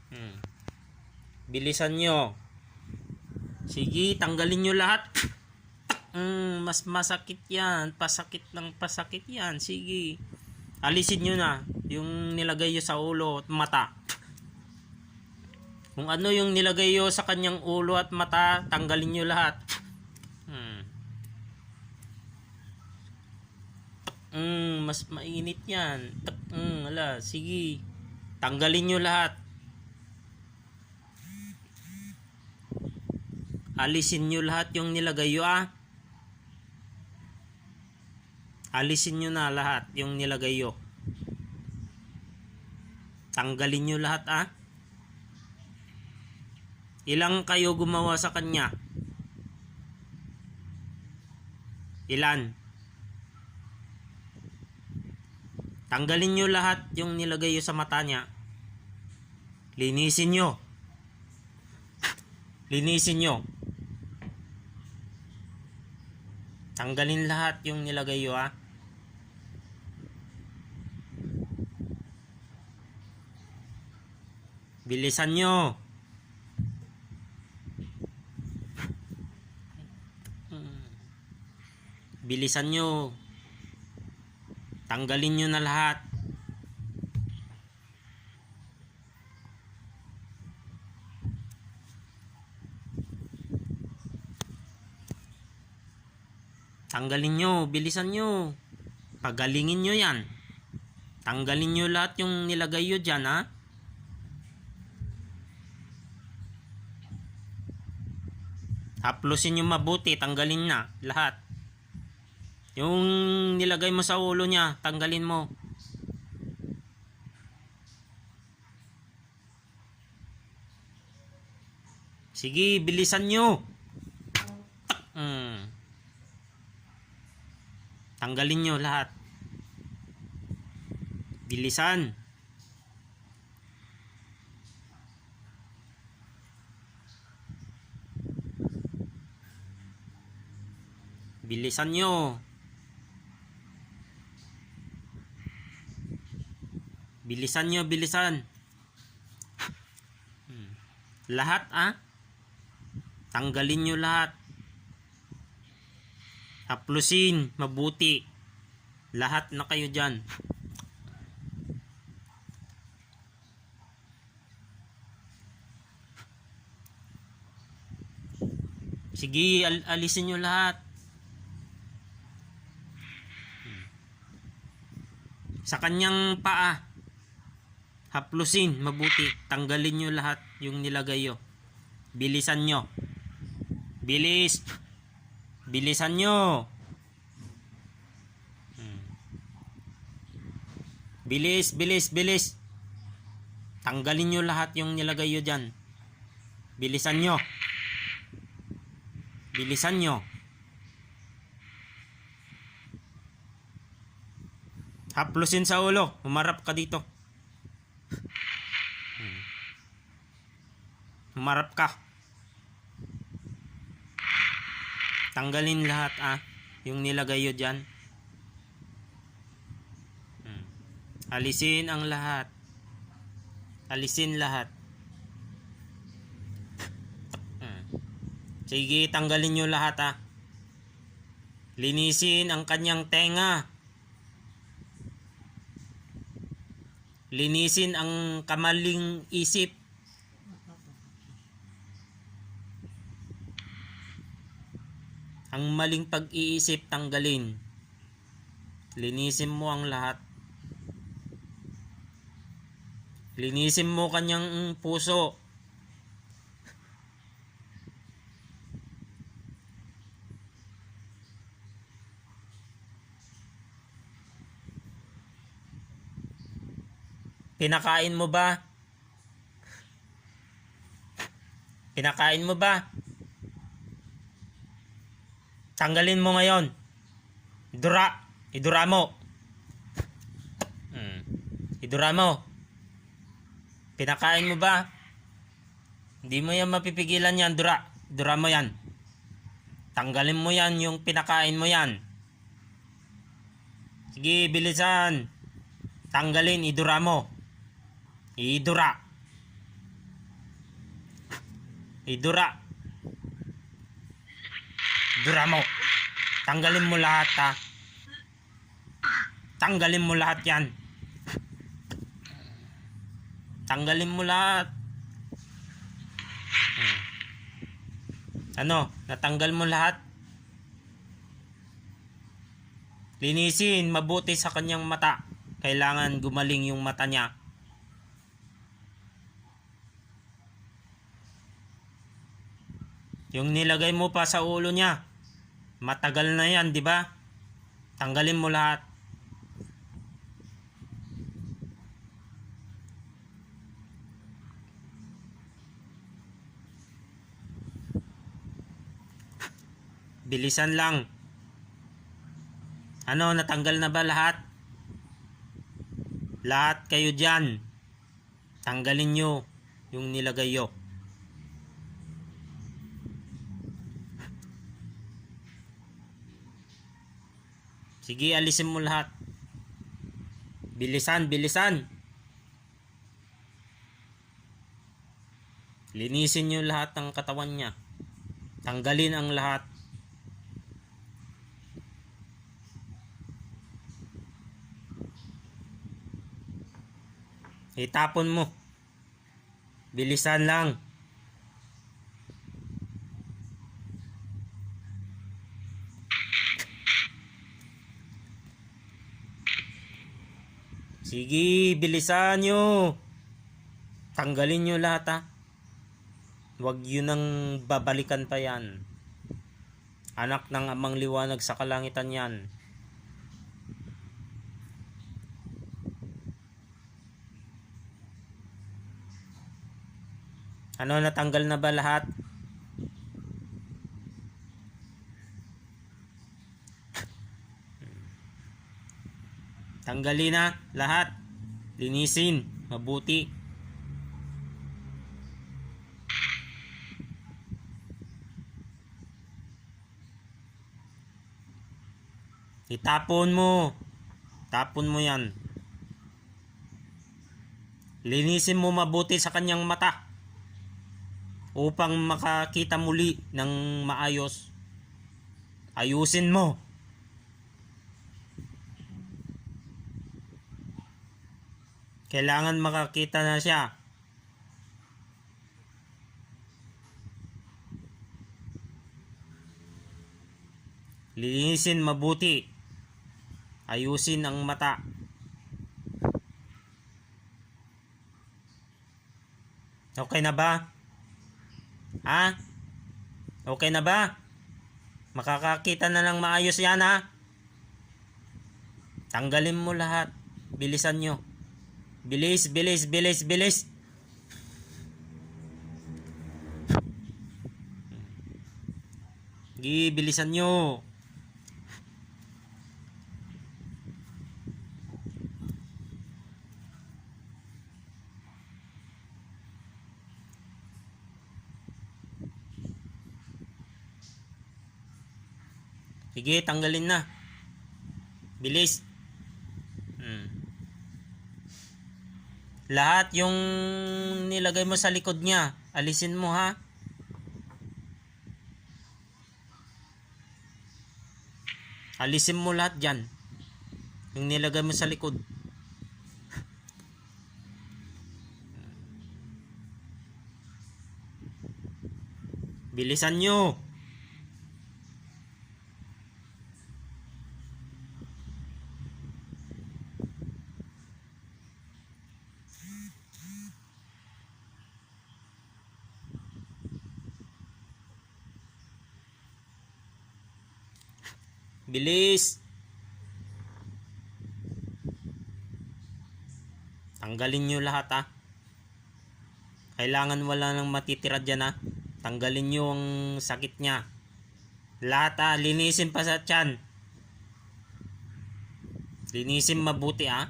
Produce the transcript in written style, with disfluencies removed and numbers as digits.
Hmm. Bilisan nyo. Sige, tanggalin nyo lahat. Mas masakit yan. Pasakit ng pasakit yan. Sige. Alisin nyo na yung nilagay nyo sa ulo at mata. Kung ano yung nilagay nyo sa kanyang ulo at mata, tanggalin nyo lahat. Mas mainit yan. Ala, sige. Tanggalin nyo lahat. Alisin nyo lahat yung nilagay nyo Alisin nyo na lahat yung nilagay nyo. Tanggalin nyo lahat Ilang kayo gumawa sa kanya? Ilan? Tanggalin nyo lahat yung nilagay nyo sa mata niya. Linisin nyo. Linisin nyo. Tanggalin lahat yung nilagay nyo Bilisan nyo. Bilisan nyo. Tanggalin nyo na lahat. Tanggalin nyo. Bilisan nyo. Pagalingin nyo yan. Tanggalin nyo lahat yung nilagay nyo dyan Haplusin nyo mabuti. Tanggalin na lahat. Yung nilagay mo sa ulo niya, tanggalin mo. Sige, bilisan nyo. Tanggalin nyo lahat. Bilisan. Bilisan nyo. Bilisan nyo, bilisan. Lahat Tanggalin nyo lahat. Haplusin, mabuti. Lahat na kayo dyan. Sige, alisin nyo lahat. Sa kanyang paa, haplusin, mabuti. Tanggalin nyo lahat yung nilagay nyo. Bilisan nyo. Bilis. Bilisan nyo. Bilis, bilis, bilis. Tanggalin nyo lahat yung nilagay nyo dyan. Bilisan nyo. Bilisan nyo. Haplusin sa ulo. Humarap ka dito. Humarap ka. Tanggalin lahat yung nilagay nyo dyan. Alisin ang lahat. Alisin lahat. Sige, tanggalin nyo lahat Linisin ang kanyang tenga. Linisin ang kamaling isip. Ang maling pag-iisip, tanggalin. Linisin mo ang lahat. Linisin mo kanyang puso. Pinakain mo ba? Pinakain mo ba? Tanggalin mo ngayon. Idura mo. Idura mo. Pinakain mo ba? Hindi mo yan mapipigilan yan, Dura mo yan. Tanggalin mo yan yung pinakain mo yan. Sige, bilisan. Tanggalin, idura mo. Idura. Idura. Dura mo. Tanggalin mo lahat ha. Tanggalin mo lahat yan. Tanggalin mo lahat. Ano? Natanggal mo lahat? Linisin mabuti sa kanyang mata. Kailangan gumaling yung mata niya. Yung nilagay mo pa sa ulo niya, matagal na yan, di ba? Tanggalin mo lahat. Bilisan lang. Ano, natanggal na ba lahat? Lahat kayo dyan. Tanggalin nyo yung nilagay nyo. Sige, alisin mo lahat. Bilisan, bilisan. Linisin nyo lahat ng katawan niya. Tanggalin ang lahat. Itapon mo. Bilisan lang. Sige, bilisan nyo. Tanggalin nyo lahat ha. Huwag yun ang babalikan pa yan. Anak ng Amang Liwanag sa kalangitan yan. Ano, natanggal na ba lahat? Tanggalin na lahat. Linisin mabuti. Itapon mo. Tapon mo yan. Linisin mo mabuti sa kanyang mata. Upang makakita muli ng maayos. Ayusin mo. Kailangan makakita na siya. Linisin mabuti. Ayusin ang mata. Okay na ba? Ha? Okay na ba? Makakakita na ng maayos yan ha? Tanggalin mo lahat. Bilisan nyo. Bilis, bilis, bilis, bilis. Sige, bilisan nyo. Sige, tanggalin na. Bilis. Lahat yung nilagay mo sa likod niya, alisin mo ha. Alisin mo lahat dyan. Yung nilagay mo sa likod. Bilisan nyo. Bilis. Tanggalin nyo lahat ha. Kailangan wala nang matitira dyan ha. Tanggalin nyo ang sakit niya. Lahat ha. Linisin pa sa tiyan. Linisin mabuti ha.